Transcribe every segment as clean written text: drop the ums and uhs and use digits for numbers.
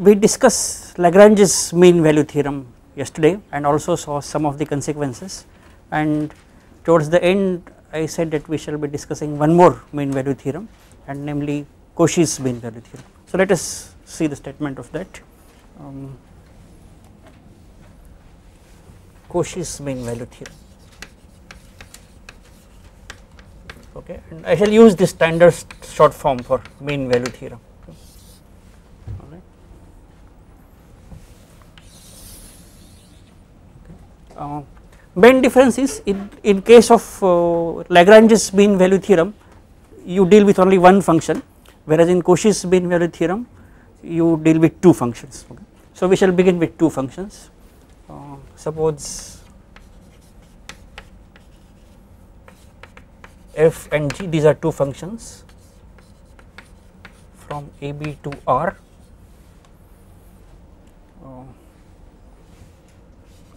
we discussed Lagrange's mean value theorem yesterday and also saw some of the consequences, and towards the end I said that we shall be discussing one more mean value theorem, and namely Cauchy's mean value theorem. So let us see the statement of that. Cauchy's mean value theorem. Okay, and I shall use the standard short form for mean value theorem. Main difference is in case of Lagrange's mean value theorem you deal with only one function, whereas in Cauchy's mean value theorem you deal with two functions. Okay. So we shall begin with two functions. Suppose f and g, these are two functions from AB to R,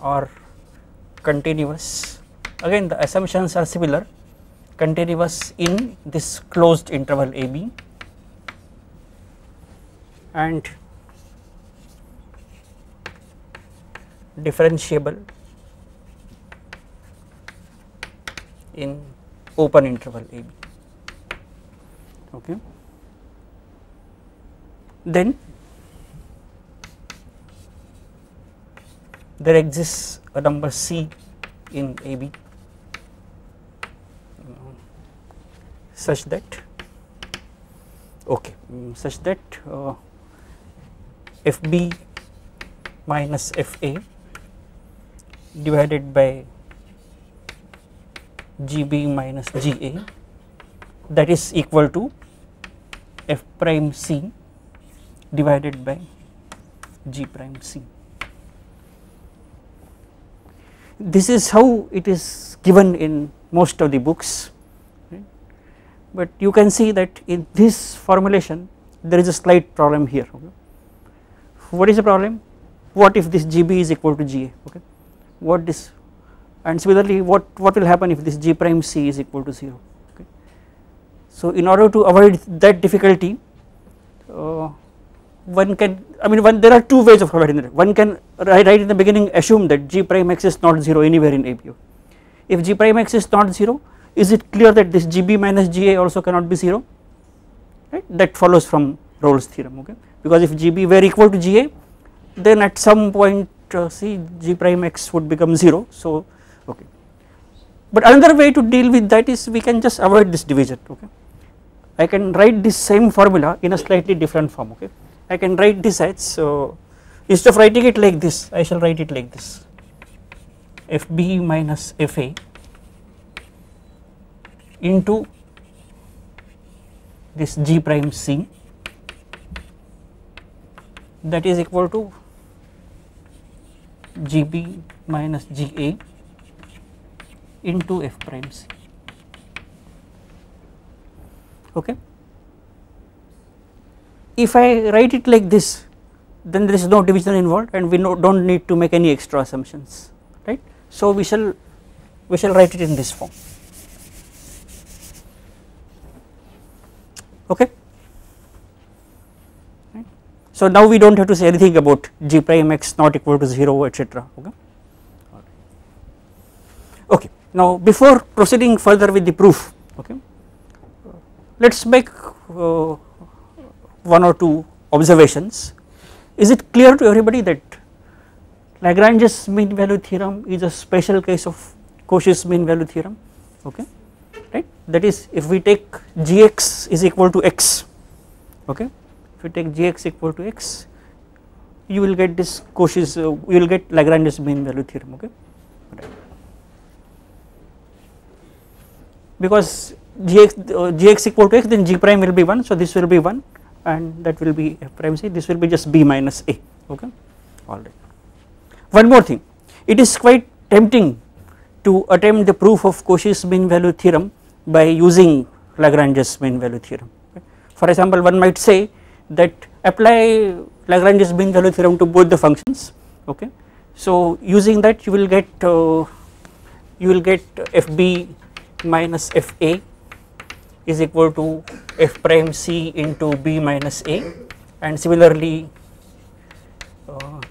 are continuous. Again the assumptions are similar, continuous in this closed interval AB and differentiable in open interval AB. Okay. Then there exists a number C in AB such that FB minus FA divided by GB minus GA, that is equal to F prime C divided by G prime C. This is how it is given in most of the books, right? But you can see that in this formulation there is a slight problem here. Okay. What is the problem? What if this GB is equal to GA? Okay. What this, and similarly what will happen if this G prime C is equal to 0? Okay. So in order to avoid that difficulty, one can, there are two ways of avoiding it. One can right in the beginning assume that G prime x is not 0 anywhere in AB. If G prime x is not 0, is it clear that this GB minus GA also cannot be 0? Right? That follows from Rolle's theorem. Okay. Because if GB were equal to GA, then at some point see G prime x would become 0. So okay. But another way to deal with that is we can just avoid this division. Okay. I can write this same formula in a slightly different form. Okay. I can write this as, so instead of writing it like this, I shall write it like this: FB minus FA into this G prime C, that is equal to GB minus GA into F prime C. Okay. If I write it like this, then there is no division involved and we don't need to make any extra assumptions, right? So we shall write it in this form. Okay. Right. So now we don't have to say anything about G prime x not equal to 0, etc. Okay. Okay. Now before proceeding further with the proof, okay, let us make one or two observations. Is it clear to everybody that Lagrange's mean value theorem is a special case of Cauchy's mean value theorem? Okay, right? That is, if we take Gx is equal to x, okay, if you take Gx equal to x, you will get this Cauchy's, you will get Lagrange's mean value theorem. Okay, right. Because Gx equal to x, then G prime will be 1, so this will be 1 and that will be F prime C, this will be just B minus A. Okay, alright. One more thing, it is quite tempting to attempt the proof of Cauchy's mean value theorem by using Lagrange's mean value theorem. Okay. For example, one might say that apply Lagrange's mean value theorem to both the functions. Okay. So using that you will get FB minus FA is equal to F prime C into B minus A, and similarly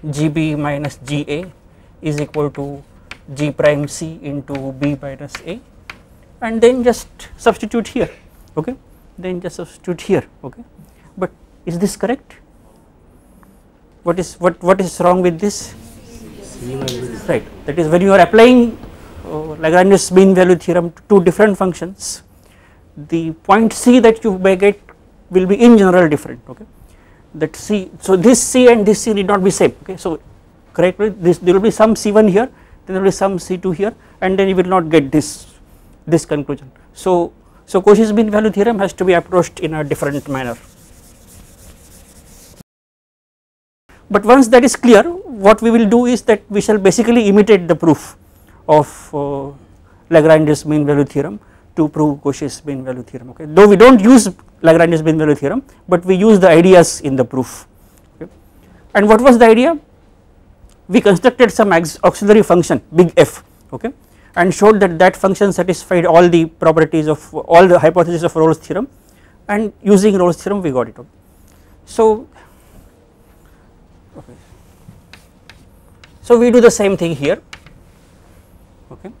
GB minus GA is equal to G prime C into B minus A, and then just substitute here, okay, then just substitute here, okay. But is this correct? What is wrong with this? Right, that is when you are applying Lagrange's mean value theorem to two different functions, the point C that you may get will be in general different, okay. That C, so this C and this C need not be same, okay. So correctly, this there will be some C1 here, then there will be some C2 here, and then you will not get this conclusion. So Cauchy's mean value theorem has to be approached in a different manner. But once that is clear, what we will do is that we shall basically imitate the proof of Lagrange's mean value theorem to prove Cauchy's mean value theorem, okay. Though we do not use Lagrange's mean value theorem, but we use the ideas in the proof, okay. And what was the idea? We constructed some auxiliary function big F, okay, and showed that that function satisfied all the properties of all the hypotheses of Rolle's theorem, and using Rolle's theorem we got it, okay. So we do the same thing here, okay.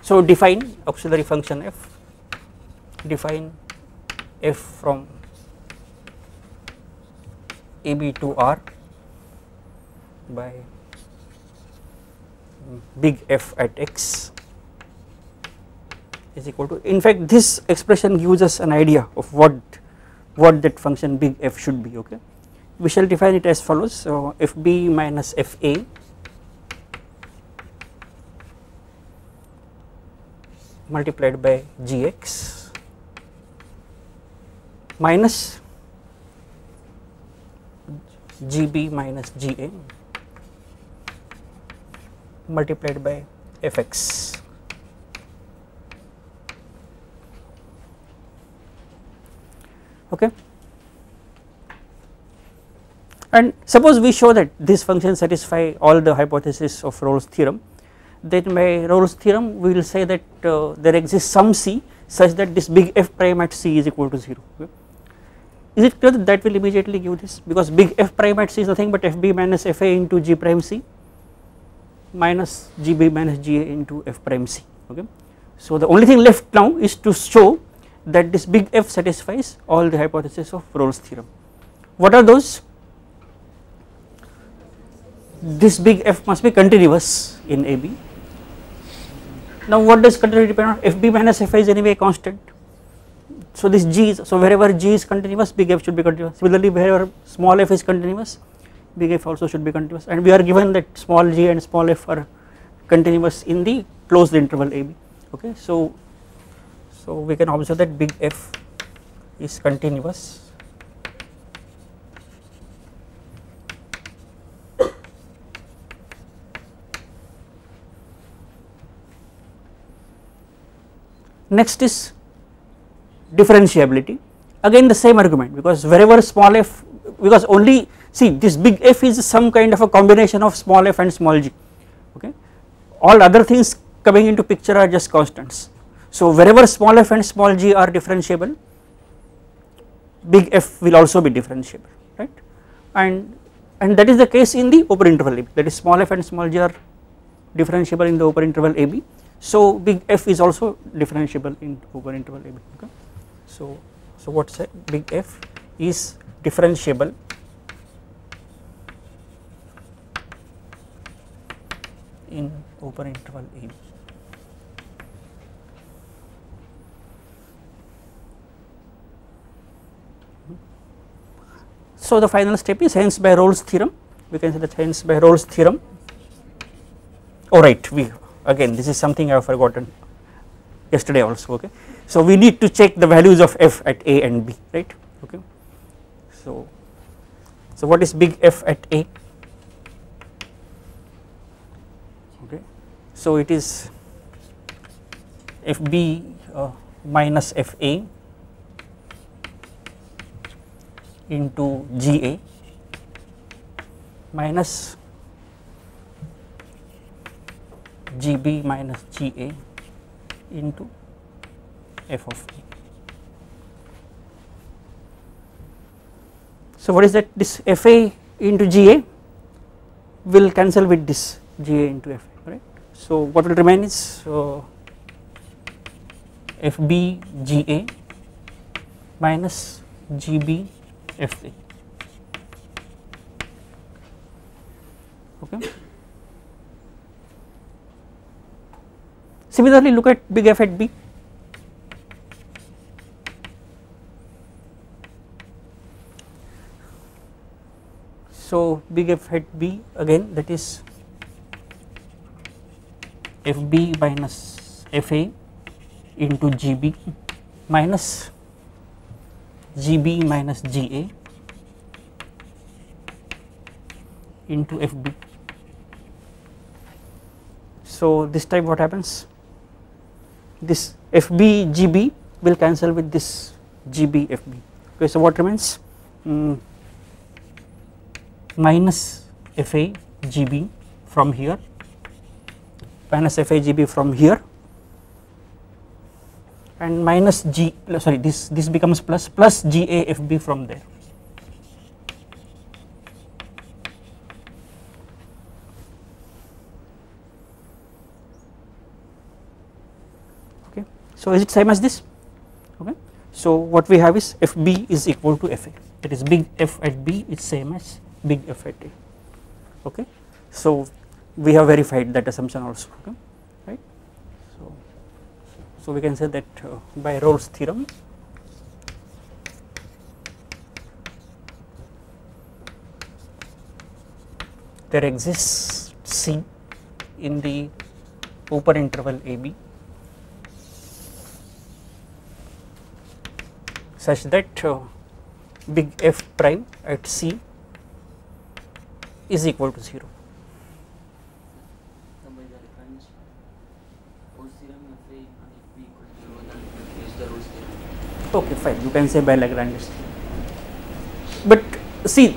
So define auxiliary function F, define F from AB to R by big F at X is equal to, in fact this expression gives us an idea of what that function big F should be, okay. We shall define it as follows. So FB minus FA multiplied by Gx minus GB minus GA multiplied by Fx. Okay. And suppose we show that this function satisfy all the hypotheses of Rolle's theorem, then by Rolle's theorem we will say that there exists some C such that this big F prime at C is equal to 0. Okay. Is it clear that that will immediately give this, because big F prime at C is nothing but FB minus FA into G prime C minus GB minus GA into F prime C, okay. So the only thing left now is to show that this big F satisfies all the hypotheses of Rolle's theorem. What are those? This big F must be continuous in AB. Now what does continuity depend on? FB minus FA is anyway constant. So this G is, so wherever G is continuous, big F should be continuous. Similarly, wherever small f is continuous, big F also should be continuous, and we are given that small g and small f are continuous in the closed interval AB, okay. So we can observe that big F is continuous next is differentiability. Again the same argument, because wherever small f, because only see this big F is some kind of a combination of small f and small g, okay. All other things coming into picture are just constants. So wherever small f and small g are differentiable, big F will also be differentiable, right, and that is the case in the open interval AB, that is small f and small g are differentiable in the open interval AB. So big F is also differentiable in open interval AB, okay. So what say big F is differentiable in open interval AB. So the final step is hence by Rolle's theorem, we can say that hence by Rolle's theorem. Oh right, we again this is something I have forgotten yesterday also, okay. So we need to check the values of F at A and B, right, okay. So what is big F at A? Okay, so it is FB minus FA into GA minus GB minus GA into F of A. So what is that? This FA into GA will cancel with this GA into FA, right. So what will remain is FB GA minus GB FA, okay. Similarly look at big F at B. So big F at B again, that is FB minus FA into GB minus GB minus GA into FB. So this time what happens? This FB GB will cancel with this GB FB. Okay, so what remains? Minus FA GB from here, minus FA GB from here, and minus this becomes plus GA FB from there. Okay, so is it same as this? Okay, so what we have is FB is equal to FA, that is big F at B is same as big F at A. Okay, so we have verified that assumption also, okay, right. So we can say that by Rolle's theorem there exists C in the open interval AB such that big F prime at C is equal to 0. Okay, fine, you can say by Lagrange's theorem. But see,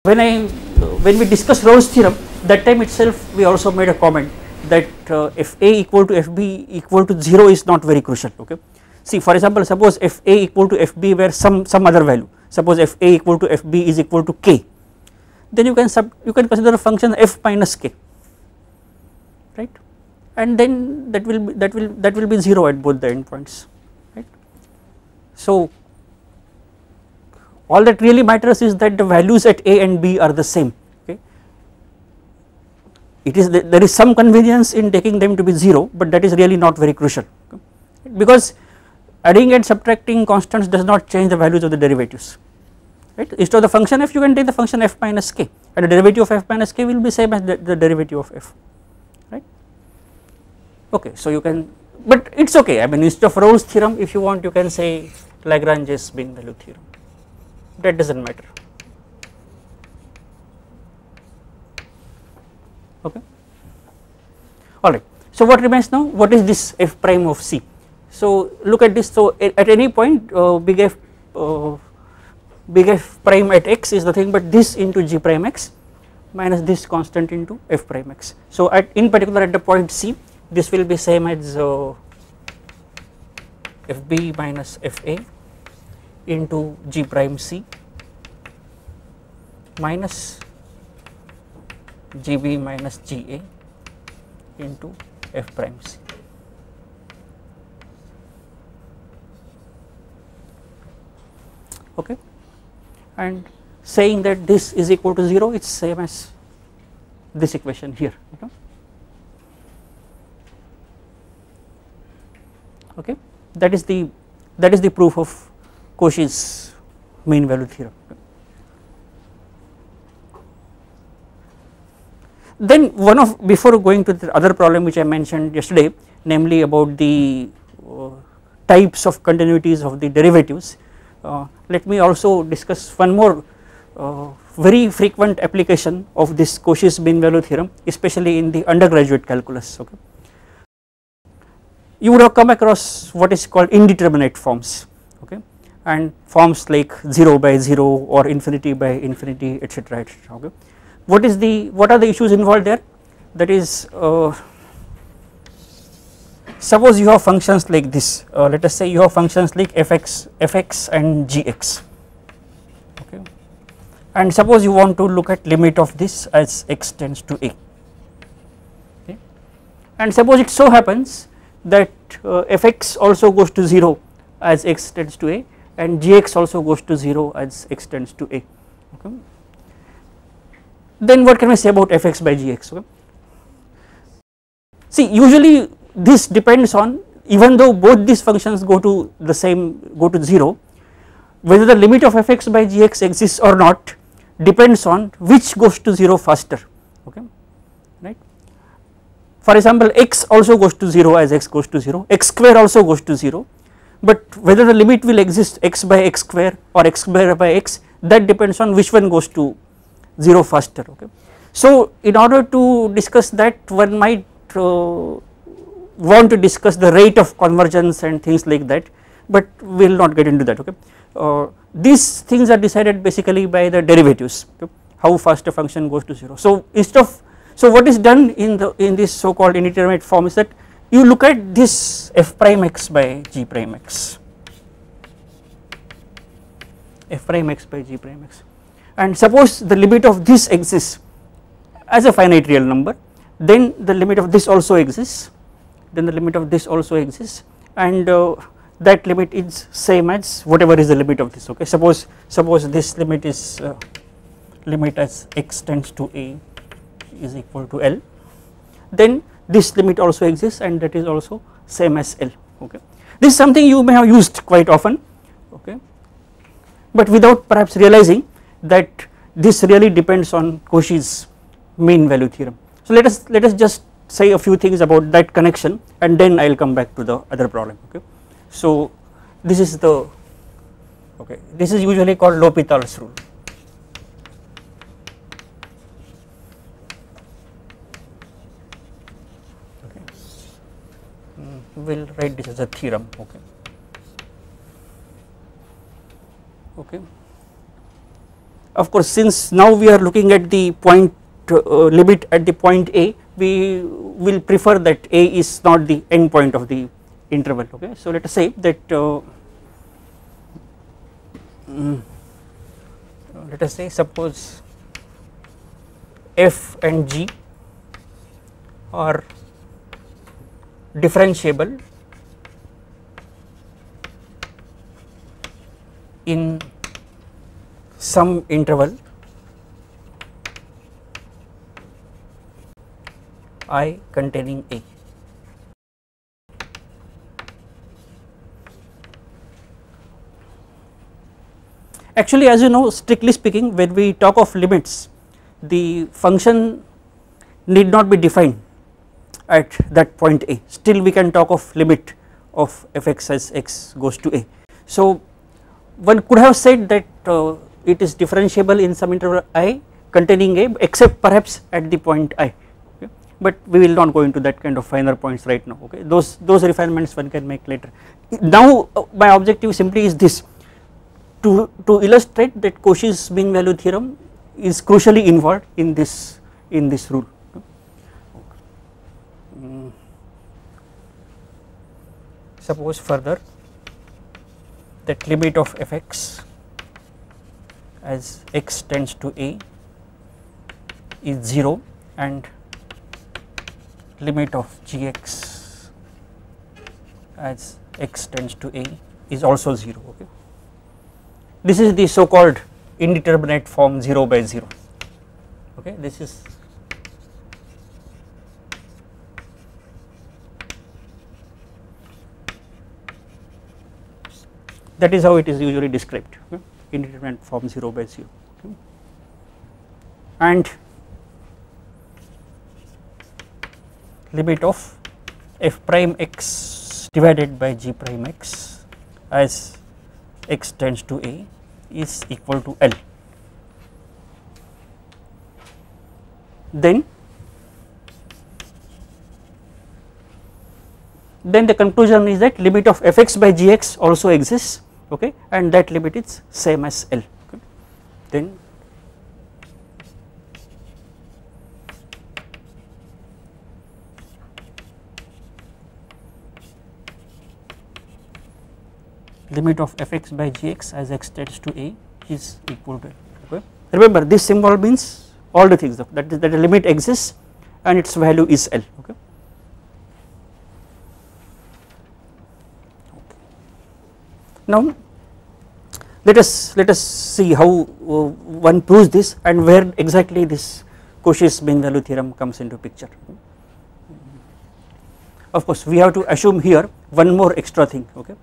when we discussed Rolle's theorem, that time itself we also made a comment that if A equal to FB equal to 0 is not very crucial. Okay, see, for example, suppose if A equal to FB were some other value, suppose if A equal to FB is equal to K, then you can consider a function F minus K, right, and then that will be 0 at both the endpoints, right. So all that really matters is that the values at A and B are the same. Okay, there is some convenience in taking them to be 0, but that is really not very crucial, okay, because adding and subtracting constants does not change the values of the derivatives. Right, instead of the function f, you can take the function f minus k, and the derivative of f minus k will be same as the derivative of f, right. Okay, so you can, but it is okay, I mean instead of Rolle's theorem, if you want you can say Lagrange's mean value theorem, that does not matter. Okay, alright. So what remains now? What is this f prime of C? So look at this. So at any point big F prime at x is nothing but this into G prime x minus this constant into F prime x. So in particular at the point C, this will be same as FB minus FA into G prime C minus GB minus GA into F prime C. Okay, and saying that this is equal to 0, it is same as this equation here. Okay, that is the proof of Cauchy's mean value theorem. Then before going to the other problem which I mentioned yesterday, namely about the types of continuities of the derivatives, let me also discuss one more very frequent application of this Cauchy's mean value theorem, especially in the undergraduate calculus. Okay, you would have come across what is called indeterminate forms, okay, and forms like 0 by 0 or infinity by infinity, etc., etc. Okay, what are the issues involved there? That is, suppose you have functions like this, let us say you have functions like fx and gx, okay, and suppose you want to look at limit of this as x tends to a, okay. And suppose it so happens that fx also goes to 0 as x tends to a and gx also goes to 0 as x tends to a, okay. Then what can we say about fx by gx? Okay. See, usually this depends on, even though both these functions go to the same, go to 0, whether the limit of fx by gx exists or not depends on which goes to 0 faster, okay, right. For example, x also goes to 0 as x goes to 0, x square also goes to 0, but whether the limit will exist x by x square or x square by x, that depends on which one goes to 0 faster, okay. So in order to discuss that, one might want to discuss the rate of convergence and things like that, but we will not get into that, okay. These things are decided basically by the derivatives, okay, how fast a function goes to 0. So instead of, so what is done in this so called indeterminate form is that you look at this f prime x by g prime x, f prime x by g prime x, and suppose the limit of this exists as a finite real number, then the limit of this also exists, then the limit of this also exists, and that limit is same as whatever is the limit of this, okay. Suppose this limit is limit as x tends to a is equal to L, then this limit also exists and that is also same as L, okay. This is something you may have used quite often, okay, but without perhaps realizing that this really depends on Cauchy's mean value theorem. So let us just say a few things about that connection and then I will come back to the other problem, okay. So this is the, okay, this is usually called L'Hopital's rule. Okay. We will write this as a theorem, okay. Okay. Of course, since now we are looking at the point limit at the point A, we will prefer that A is not the end point of the interval, okay. So let us say that let us say suppose f and g are differentiable in some interval I containing A. Actually, as you know, strictly speaking, when we talk of limits, the function need not be defined at that point A, still we can talk of limit of fx as x goes to A. So one could have said that it is differentiable in some interval I containing A, except perhaps at the point I, okay. But we will not go into that kind of finer points right now, okay. Those refinements one can make later. Now my objective simply is this, to illustrate that Cauchy's mean value theorem is crucially involved in this rule. Suppose further that limit of fx as x tends to A is 0 and limit of gx as x tends to A is also 0, okay. This is the so called indeterminate form 0 by 0, okay. This is that is how it is usually described, okay? Indeterminate form 0 by 0, okay? And limit of f prime x divided by g prime x as x tends to A is equal to L. Then the conclusion is that limit of fx by gx also exists, okay, and that limit is same as L, okay. Then limit of fx by gx as x tends to A is equal to L, okay. remember this symbol means all the things that the limit exists and its value is L. Okay. Now let us see how one proves this and where exactly this Cauchy's mean value theorem comes into picture. Of course we have to assume here one more extra thing. Okay.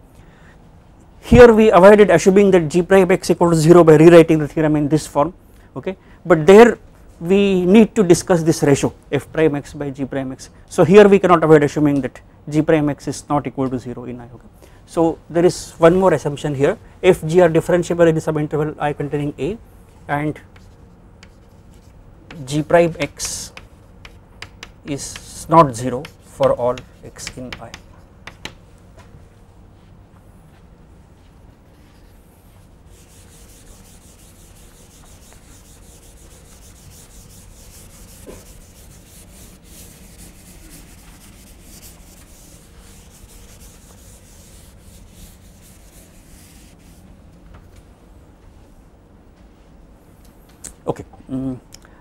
Here we avoided assuming that G prime x equal to 0 by rewriting the theorem in this form, okay, but there we need to discuss this ratio f prime x by G prime x. So here we cannot avoid assuming that G prime x is not equal to 0 in I. Okay. So there is one more assumption here, if G are differentiable in the subinterval I containing A and G prime x is not 0 for all x in I. Okay.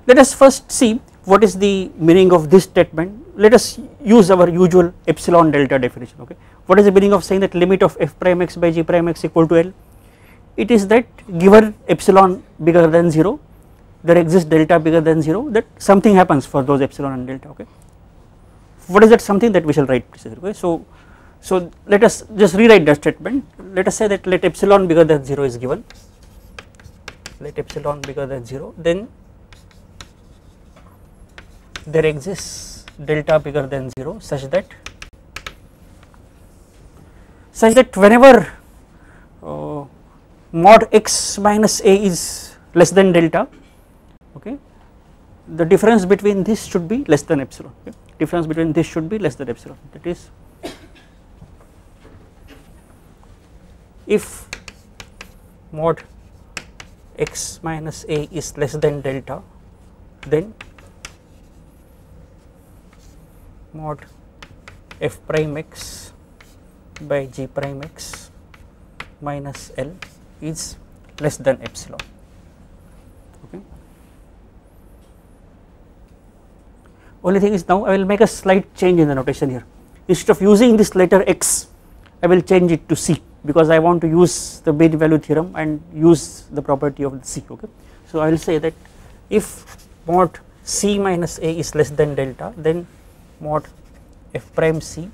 Let us first see what is the meaning of this statement. Let us use our usual epsilon delta definition. Okay. What is the meaning of saying that limit of f prime x by G prime x equal to L? It is that given epsilon bigger than 0, there exists delta bigger than 0, that something happens for those epsilon and delta. Okay. What is that something that we shall write precisely? Okay. So let us just rewrite that statement. Let us say that let epsilon bigger than 0 is given. Let epsilon bigger than 0, then there exists delta bigger than 0 such that whenever mod x minus a is less than delta, okay, the difference between this should be less than epsilon. Okay. Difference between this should be less than epsilon, that is if mod x minus a is less than delta, then mod f prime x by G prime x minus L is less than epsilon. Okay. Only thing is, now I will make a slight change in the notation here. Instead of using this letter x, I will change it to C, because I want to use the mean value theorem and use the property of the C. Okay. So I will say that if mod C minus a is less than delta, then mod f prime C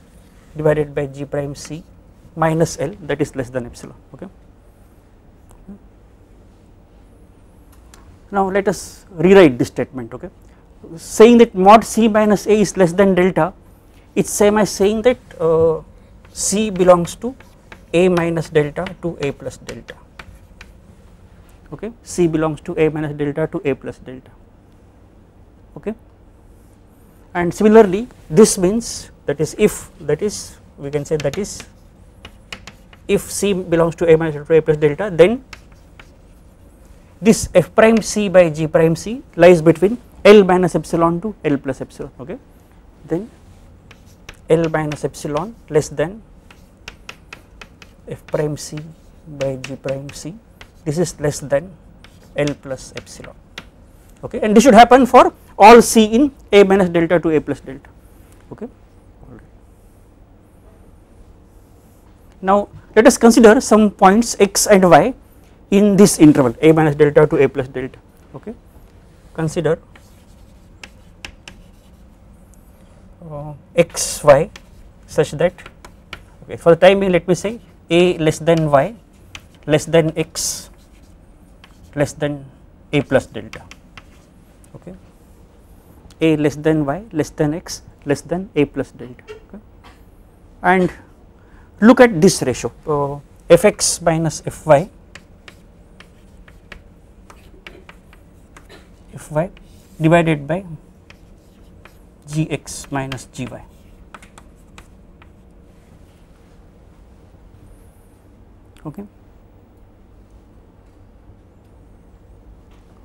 divided by G prime C minus L, that is less than epsilon. Okay. Now let us rewrite this statement. Okay. Saying that mod C minus a is less than delta, it is same as saying that C belongs to a minus delta to a plus delta. Okay. C belongs to a minus delta to a plus delta. Okay. And similarly this means, that is if, that is we can say, that is if C belongs to a minus delta to a plus delta, then this f prime C by G prime C lies between L minus epsilon to L plus epsilon. Okay. Then L minus epsilon less than f prime C by G prime C, this is less than L plus epsilon. Okay. And this should happen for all C in a minus delta to a plus delta. Okay. Now let us consider some points x and y in this interval a minus delta to a plus delta. Okay. Consider x y such that, okay, for the time being let me say a less than y less than x less than a plus delta. Okay. A less than y less than x less than a plus delta. Okay. And look at this ratio fx minus fy divided by gx minus gy. Okay.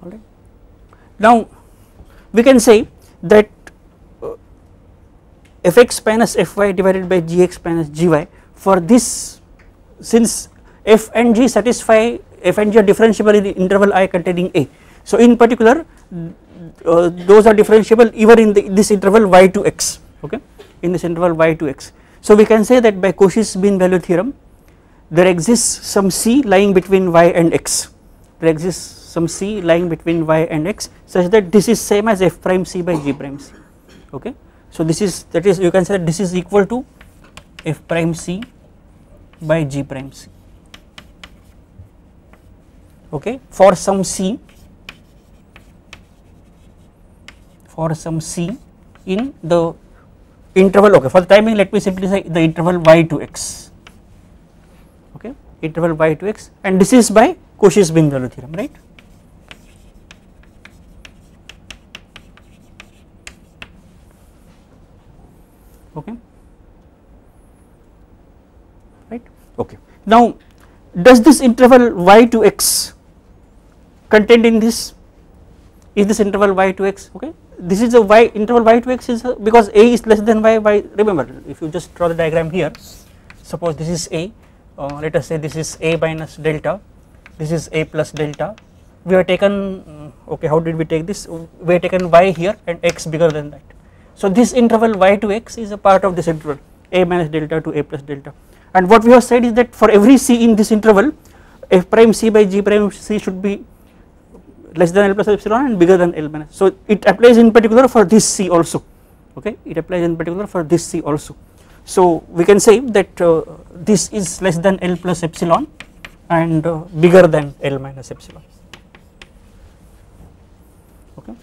All right. Now we can say that fx minus fy divided by gx minus gy, for this, since f and g satisfy, f and g are differentiable in the interval I containing a, So in particular those are differentiable even in this interval y to x, okay, in this interval y to x. So we can say that by Cauchy's mean value theorem there exists some c lying between y and x, there exists some c lying between y and x such that this is same as f prime c by g prime c, okay. So this is, that is, you can say that this is equal to f prime c by g prime c, okay, for some c in the interval, okay, for the time being let me simply say the interval y to x, okay, interval y to x, and this is by Cauchy's mean value theorem, right. Okay, right, okay. Now does this interval y to x contained in this, is this interval y to x, okay, this is a y, interval y to x is because a is less than y, remember if you just draw the diagram here, suppose this is a, let us say this is a minus delta, this is a plus delta, we have taken, okay, how did we take this, we have taken y here and x bigger than that. So this interval y to x is a part of this interval a minus delta to a plus delta, and what we have said is that for every c in this interval f prime c by g prime c should be less than L plus epsilon and bigger than L minus. So it applies in particular for this c also, okay, it applies in particular for this c also. So we can say that this is less than L plus epsilon and bigger than L minus epsilon, okay,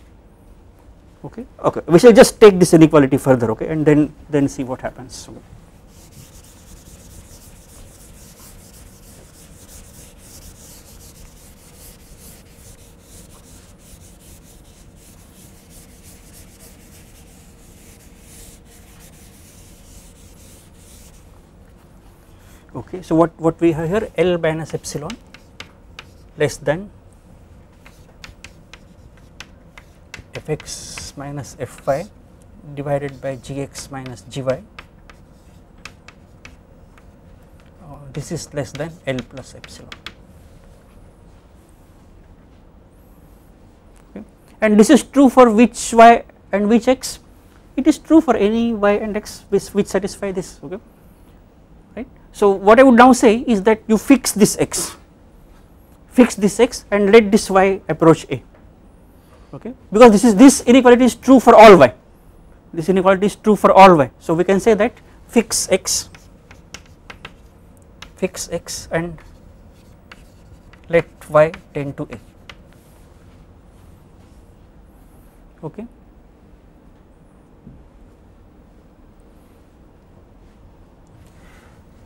okay, okay. We shall just take this inequality further, okay, and then see what happens. Okay. Okay, so what we have here, L minus epsilon less than fx minus fy divided by gx minus gy, this is less than L plus epsilon, okay. And this is true for which y and which x, it is true for any y and x which satisfy this, okay. So what I would now say is that you fix this x and let this y approach a, okay, because this inequality is true for all y, this inequality is true for all y. So we can say that fix x and let y tend to a, okay.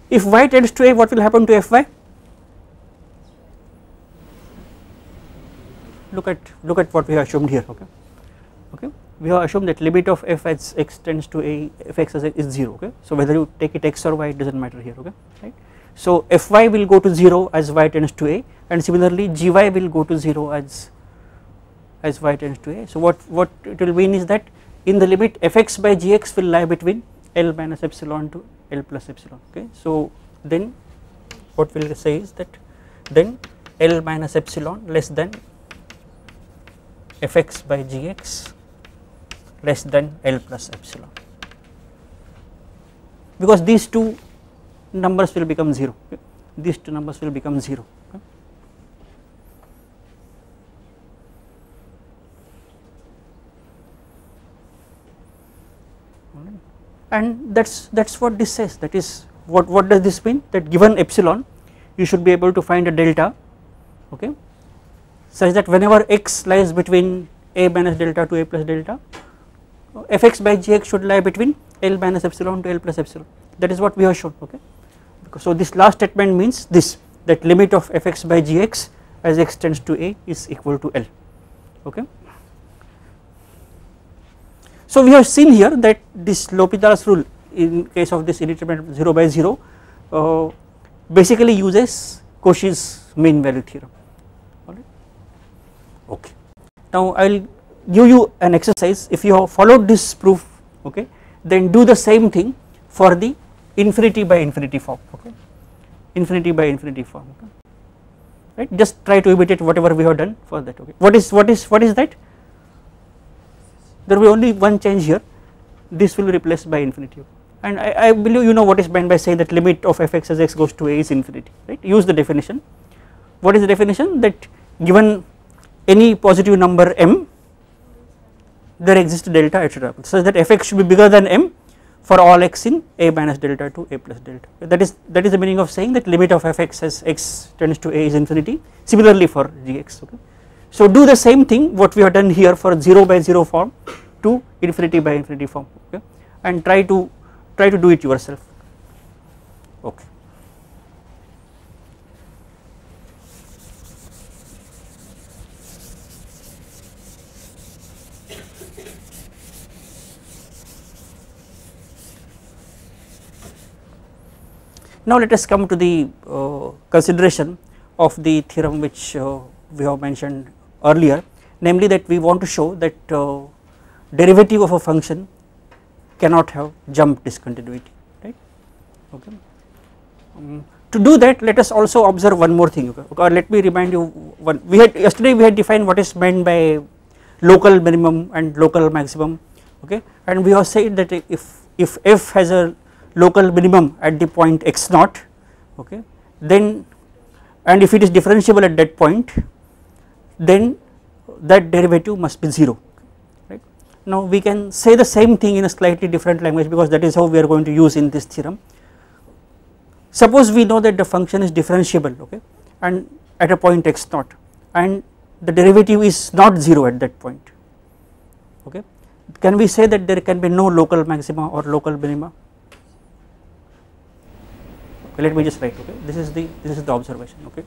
If y tends to a, what will happen to fy? Look at what we have assumed here, okay, okay. We have assumed that limit of f as x tends to a, f x as x is 0, okay. So whether you take it x or y, it does not matter here, okay, right. So fy will go to 0 as y tends to a, and similarly gy will go to 0 as y tends to a. So what it will mean is that in the limit fx by gx will lie between L minus epsilon to L plus epsilon, okay. So then what we will say is that then L minus epsilon less than fx by gx less than L plus epsilon, because these two numbers will become 0, okay. These two numbers will become 0, okay. And that's what this says, that is what does this mean, that given epsilon you should be able to find a delta, okay, such that whenever x lies between a minus delta to a plus delta, fx by gx should lie between L minus epsilon to L plus epsilon, that is what we have shown, okay. So this last statement means this, that limit of fx by gx as x tends to a is equal to L, okay. So we have seen here that this L'Hopital's rule in case of this indeterminate 0 by 0 basically uses Cauchy's mean value theorem, alright, okay. Now I will give you an exercise, if you have followed this proof, okay, then do the same thing for the infinity by infinity form, okay, infinity by infinity form, okay. right, just try to imitate whatever we have done for that. Okay, what is that? There will be only one change here, this will be replaced by infinity, and I believe you know what is meant by saying that limit of fx as x goes to a is infinity, right. Use the definition. What is the definition? That given any positive number m, there exists delta etc. such that fx should be bigger than m for all x in a minus delta to a plus delta. That is the meaning of saying that limit of fx as x tends to a is infinity. Similarly for gx. Okay. So do the same thing what we have done here for 0 by 0 form to infinity by infinity form, okay, and try to do it yourself. Okay. Now let us come to the consideration of the theorem which we have mentioned earlier, namely that we want to show that derivative of a function cannot have jump discontinuity, right. Okay. To do that, let us also observe one more thing, okay, or let me remind you one. Yesterday we had defined what is meant by local minimum and local maximum, okay, and we have said that if f has a local minimum at the point x naught, okay, then, and if it is differentiable at that point, then that derivative must be 0, right. Now we can say the same thing in a slightly different language, because that is how we are going to use in this theorem. Suppose we know that the function is differentiable, okay, and at a point x naught, and the derivative is not 0 at that point, okay, can we say that there can be no local maxima or local minima? Okay, let me just write, okay, this is the observation, okay.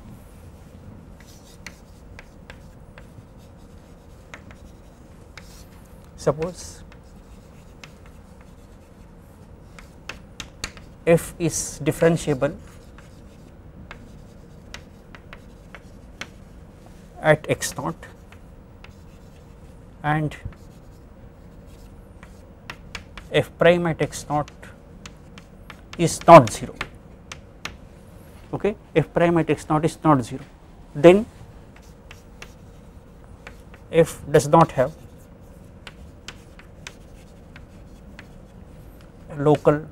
Suppose f is differentiable at x naught and f prime at x naught is not 0, okay, f prime at x naught is not 0, then f does not have a local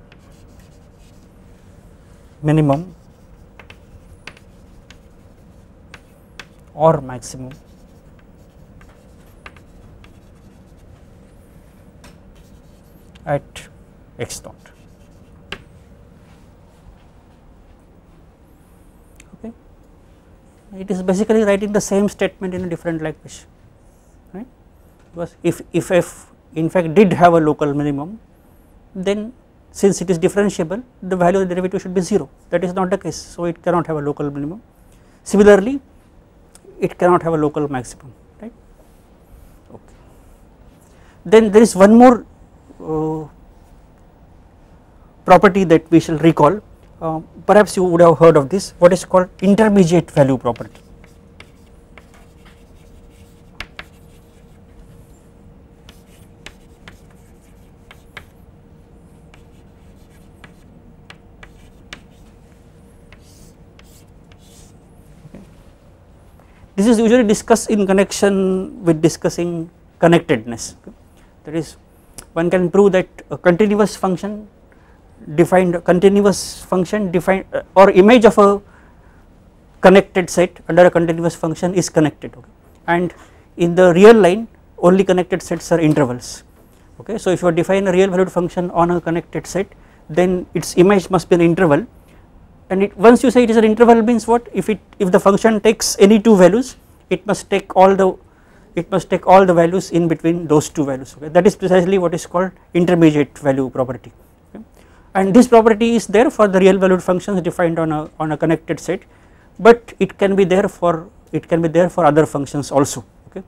minimum or maximum at x naught, okay. It is basically writing the same statement in a different language, right, because if f in fact did have a local minimum, then since it is differentiable, the value of the derivative should be 0. That is not the case, so it cannot have a local minimum. Similarly, it cannot have a local maximum, right. Okay. Then there is one more property that we shall recall. Perhaps you would have heard of this, what is called intermediate value property. This is usually discussed in connection with discussing connectedness, okay. That is, one can prove that a continuous function defined or image of a connected set under a continuous function is connected, okay, and in the real line only connected sets are intervals, okay. So if you define a real valued function on a connected set, then its image must be an interval, and once you say it is an interval means what? If the function takes any two values, it must take all the values in between those two values, okay. That is precisely what is called intermediate value property, okay. And this property is there for the real valued functions defined on a connected set, but it can be there for other functions also, okay.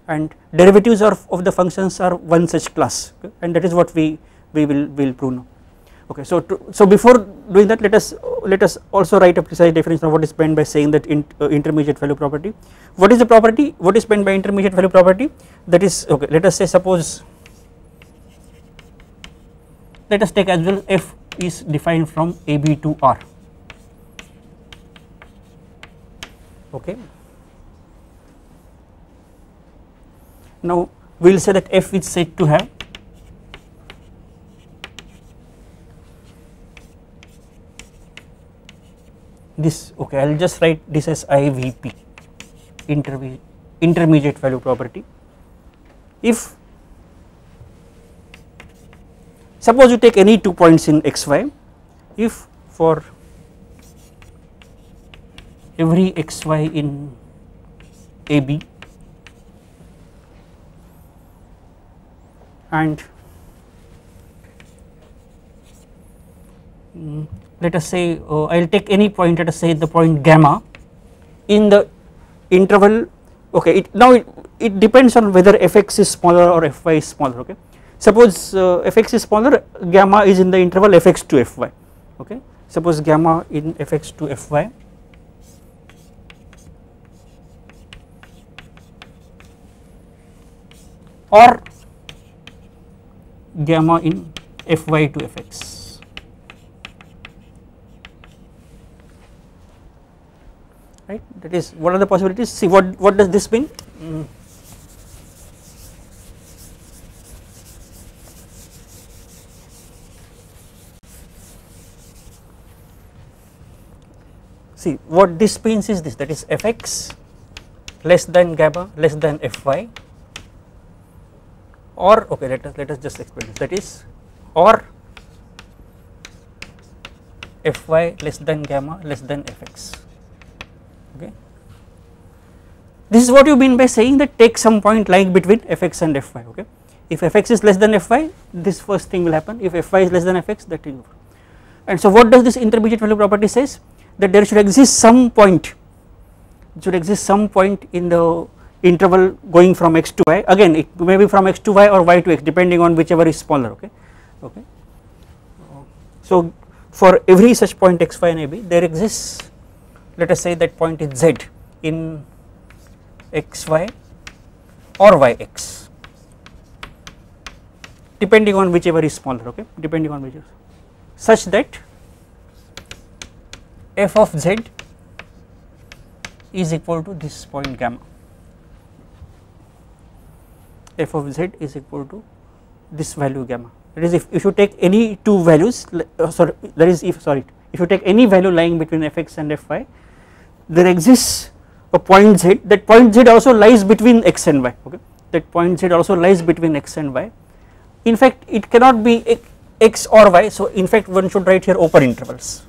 And derivatives of the functions are one such class, okay, and that is what we will prove now. Okay, so before doing that, let us also write a precise definition of what is meant by saying that intermediate value property. What is the property? What is meant by intermediate value property? That is, okay, let us say, suppose, let us take as well f is defined from AB to R, okay. Now we will say that f is said to have this, okay, I will just write this as IVP, intermediate value property. If suppose you take any 2 points in xy, if for every xy in AB and let us say I will take any point, let us say the point gamma in the interval, okay, it depends on whether fx is smaller or fy is smaller, okay. Suppose fx is smaller, gamma is in the interval fx to fy, okay. Suppose gamma in fx to fy or gamma in fy to fx, right. That is, what are the possibilities? See, what does this mean? See, what this means is this, that is fx less than gamma less than fy, or okay, let us just explain this, that is, or fy less than gamma less than fx, okay. This is what you mean by saying that take some point lying between fx and fy, okay. If fx is less than fy, this first thing will happen. If fy is less than fx, that will. And so what does this intermediate value property says? That there should exist some point, in the interval going from x to y, again it may be from x to y or y to x depending on whichever is smaller, okay. So for every such point x, y and ab, there exists, let us say that point is z in x, y or yx depending on whichever is smaller, okay, depending on whichever, such that f of z is equal to this point gamma, f of z is equal to this value gamma. That is, if you take any two values, if you take any value lying between fx and fy, there exists a point z, that point z also lies between x and y, okay, that point z also lies between x and y. In fact, it cannot be x or y, so in fact one should write here open intervals,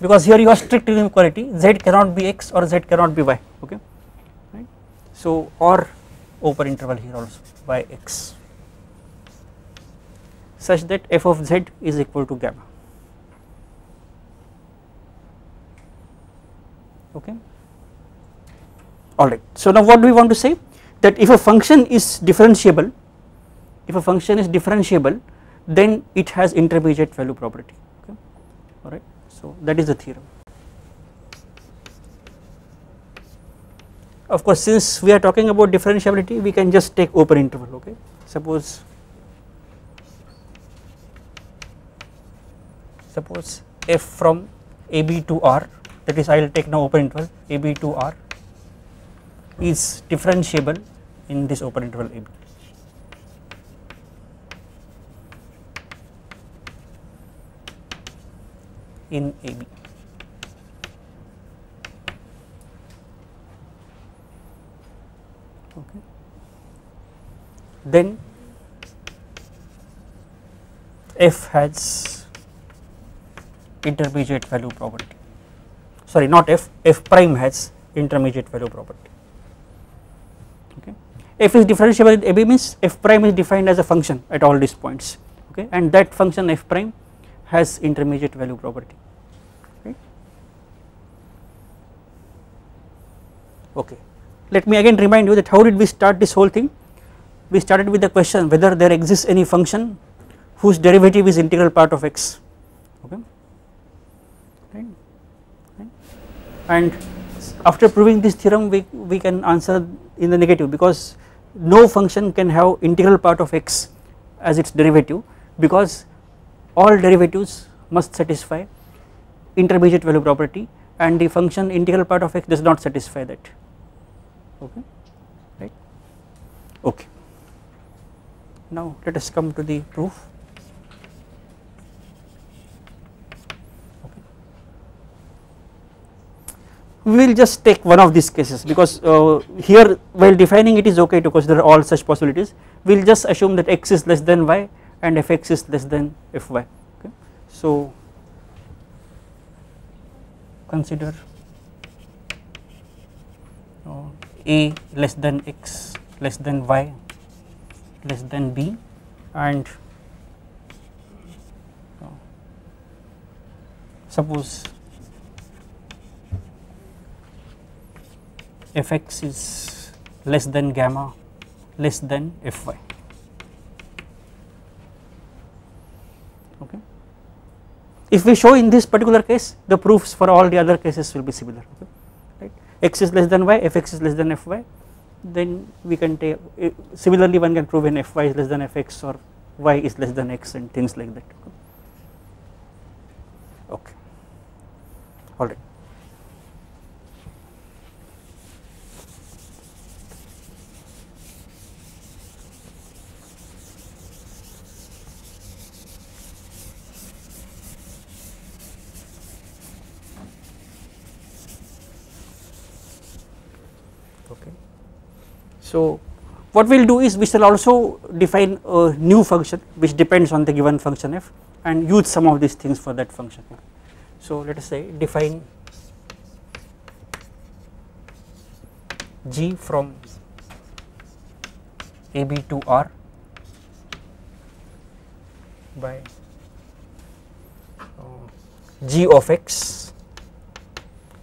because here you have strict inequality, z cannot be x or z cannot be y, okay, right. So or open interval here also yx, such that f of z is equal to gamma, okay. Alright, so now what do we want to say? That if a function is differentiable, then it has intermediate value property, okay, alright. So that is the theorem. Of course, since we are talking about differentiability, we can just take open interval, okay. Suppose f from ab to r, that is I will take now open interval ab to r is differentiable in this open interval ab. In AB, okay. Then f has intermediate value property, sorry not f prime has intermediate value property, okay. F is differentiable in AB means f prime is defined as a function at all these points, okay, and that function f prime has intermediate value property, right. Okay, let me again remind you that how did we start this whole thing? We started with the question whether there exists any function whose derivative is integral part of x, okay, right. And after proving this theorem, we can answer in the negative, because no function can have integral part of x as its derivative, because all derivatives must satisfy intermediate value property and the function integral part of x does not satisfy that, okay, right. Okay. Now let us come to the proof. Okay. We will just take one of these cases because here while defining it is okay to consider all such possibilities. We will just assume that x is less than y and fx is less than fy. Okay. So consider a less than x less than y less than b, and suppose fx is less than gamma less than fy. Okay. If we show in this particular case, the proofs for all the other cases will be similar. Okay. Right. X is less than y, fx is less than fy, then we can take similarly one can prove when fy is less than fx or y is less than x and things like that. Okay. All right. Okay. So what we will do is we shall also define a new function which depends on the given function f and use some of these things for that function. So let us say define g from ab to r by g of x,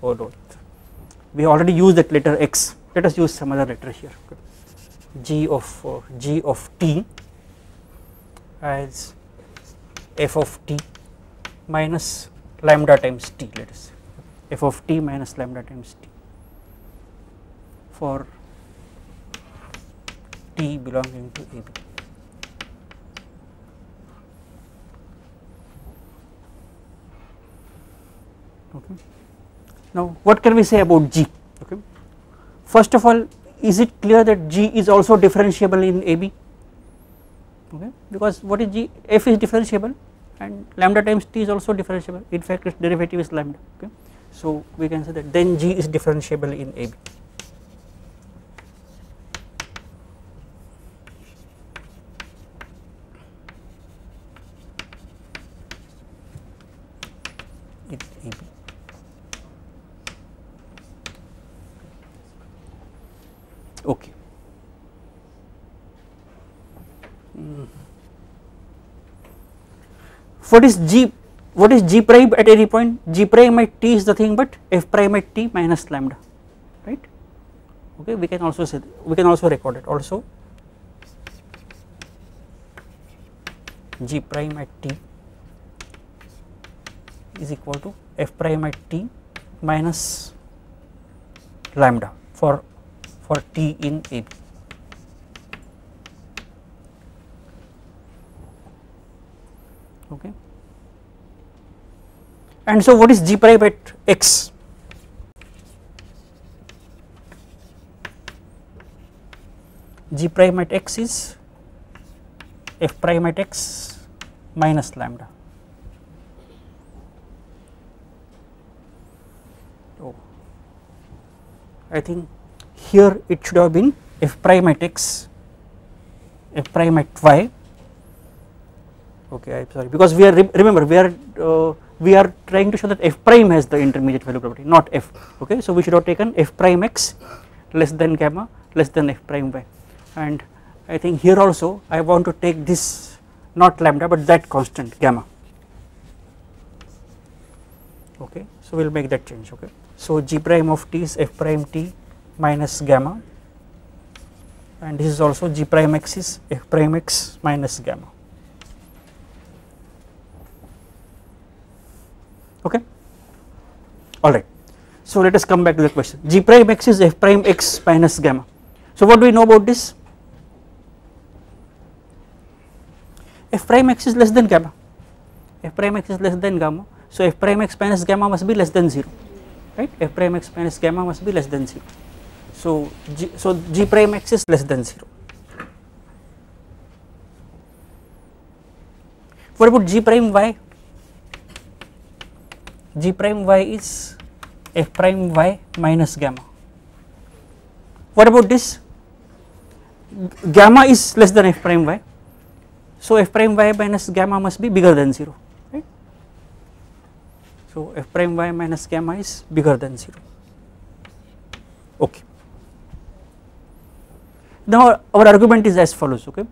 oh no, we already used that letter x, let us use some other letter here, g of t as f of t minus lambda times t, let us say f of t minus lambda times t for t belonging to AB. Okay. Now what can we say about G? Okay. First of all, is it clear that G is also differentiable in AB? Okay. Because what is G? F is differentiable and lambda times t is also differentiable, in fact its derivative is lambda. Okay. So we can say that then G is differentiable in AB. In AB. Okay. What is G? What is G prime at any point? G prime at t is nothing but f prime at t minus lambda, right? Okay, we can also say we can also record it also. G prime at t is equal to f prime at t minus lambda for t in AB. Okay. And so what is G prime at x? G prime at x is f prime at x minus lambda. Oh, I think here it should have been f prime at x, f prime at y. Okay, I am sorry, because we are remember we are trying to show that f prime has the intermediate value property, not f. Okay, so we should have taken f prime x less than gamma less than f prime y, and I think here also I want to take this not lambda but that constant gamma. Okay, so we will make that change. Okay, so G prime of t is f prime t minus gamma, and this is also G prime x is f prime x minus gamma. Okay. All right. So let us come back to the question. G prime x is f prime x minus gamma. So what do we know about this? F prime x is less than gamma. F prime x is less than gamma. So f prime x minus gamma must be less than 0. right? F prime x minus gamma must be less than 0. So G prime x is less than 0. What about G prime y? G prime y is F prime y minus gamma. What about this? Gamma is less than F prime y, so F prime y minus gamma must be bigger than 0, right? So F prime y minus gamma is bigger than 0. Okay. Now our argument is as follows. Okay,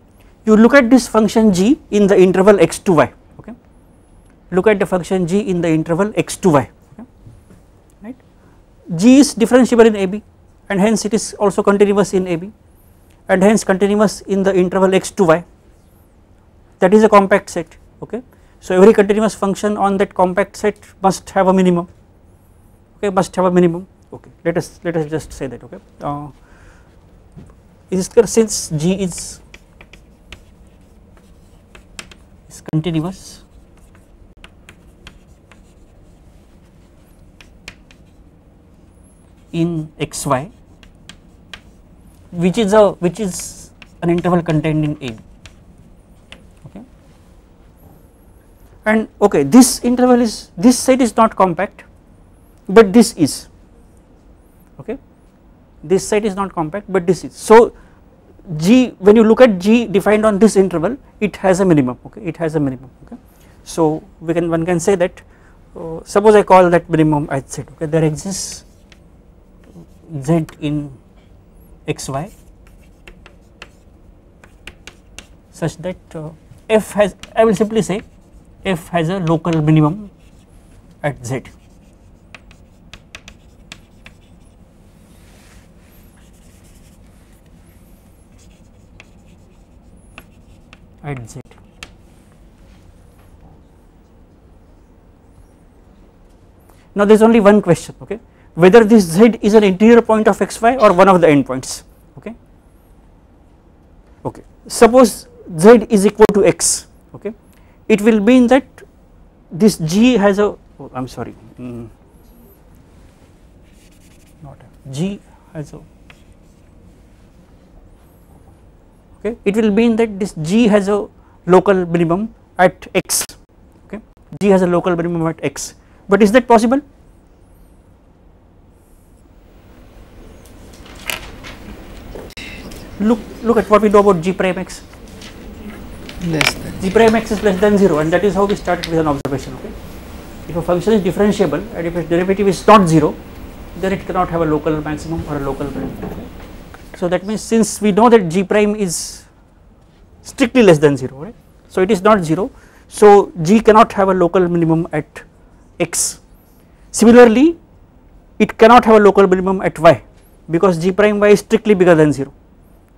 you look at this function g in the interval x to y. Okay, look at the function g in the interval x to y. Okay, right? G is differentiable in AB, and hence it is also continuous in AB, and hence continuous in the interval x to y. That is a compact set. Okay, so every continuous function on that compact set must have a minimum. Okay, must have a minimum. Okay, let us just say that. Okay, is clear, since G is continuous, in xy, which is an interval contained in AB. Okay, and okay, this interval is, this set is not compact, but this is. Okay, this set is not compact, but this is. So G, when you look at G defined on this interval, it has a minimum. Okay, it has a minimum. Okay, so one can say that suppose I call that minimum as Z. Okay, there exists Z in xy such that f has, I will simply say f has a local minimum at Z. At Z. Now there is only one question, okay, whether this Z is an interior point of xy or one of the endpoints. Okay, okay. Suppose Z is equal to x. Okay, it will mean that this G has a, oh, I am sorry, not G has a, okay, it will mean that this G has a local minimum at x. Okay, G has a local minimum at x, but is that possible? Look at what we know about G prime x. Less than G prime x is less than 0, and that is how we started with an observation. Okay, if a function is differentiable and if its derivative is not 0, then it cannot have a local maximum or a local minimum. Okay? So that means since we know that G prime is strictly less than 0, right? So it is not 0, so G cannot have a local minimum at x. Similarly, it cannot have a local minimum at y, because G prime y is strictly bigger than 0.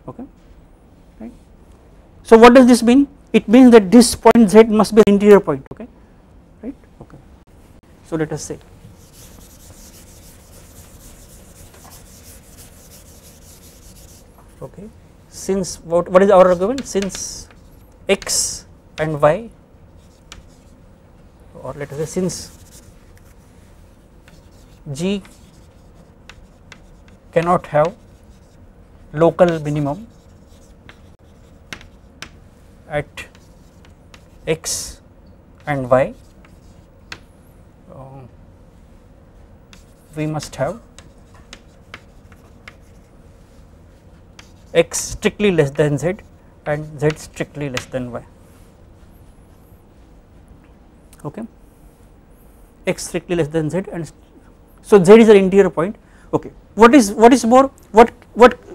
Okay, right? So what does this mean? It means that this point Z must be an interior point. Okay, right? Okay, so let us say okay, since what is our argument? Since x and y, or let us say since G cannot have local minimum at x and y, we must have x strictly less than z and z strictly less than y. Okay, x strictly less than z, and so z is an interior point. Okay, what is more, what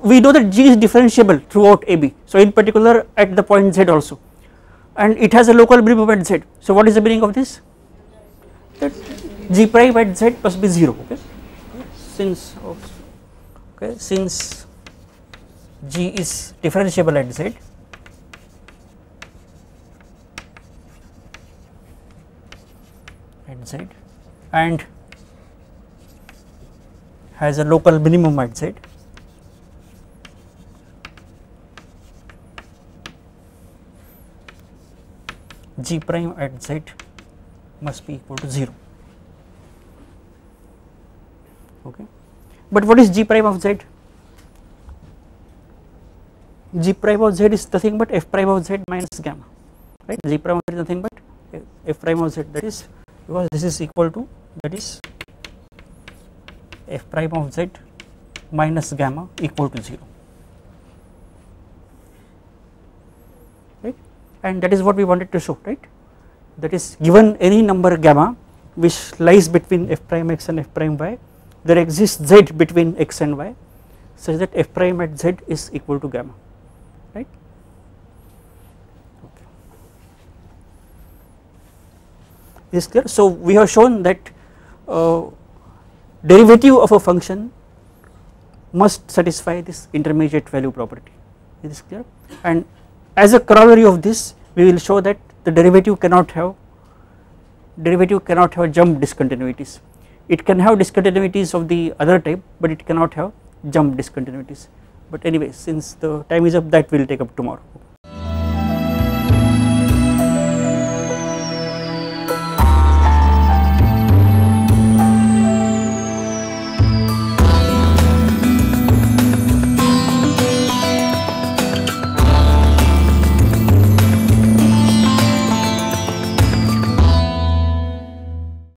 we know that G is differentiable throughout AB, so in particular at the point Z also, and it has a local minimum at Z. So what is the meaning of this? That G prime at Z must be 0. Okay, since G is differentiable at Z, and has a local minimum at Z, G prime at Z must be equal to 0. okay. But what is G prime of Z? G prime of Z is nothing but f prime of Z minus gamma, right? G prime of Z is nothing but f prime of Z, that is, because this is equal to, that is f prime of Z minus gamma equal to 0, right, and that is what we wanted to show, right. That is, given any number gamma which lies between f prime x and f prime y, there exists Z between x and y such that f prime at Z is equal to gamma, right. Okay. Is clear? So we have shown that derivative of a function must satisfy this intermediate value property, is this clear? And as a corollary of this, we will show that the derivative cannot have jump discontinuities. It can have discontinuities of the other type, but it cannot have jump discontinuities. But anyway, since the time is up, that we will take up tomorrow.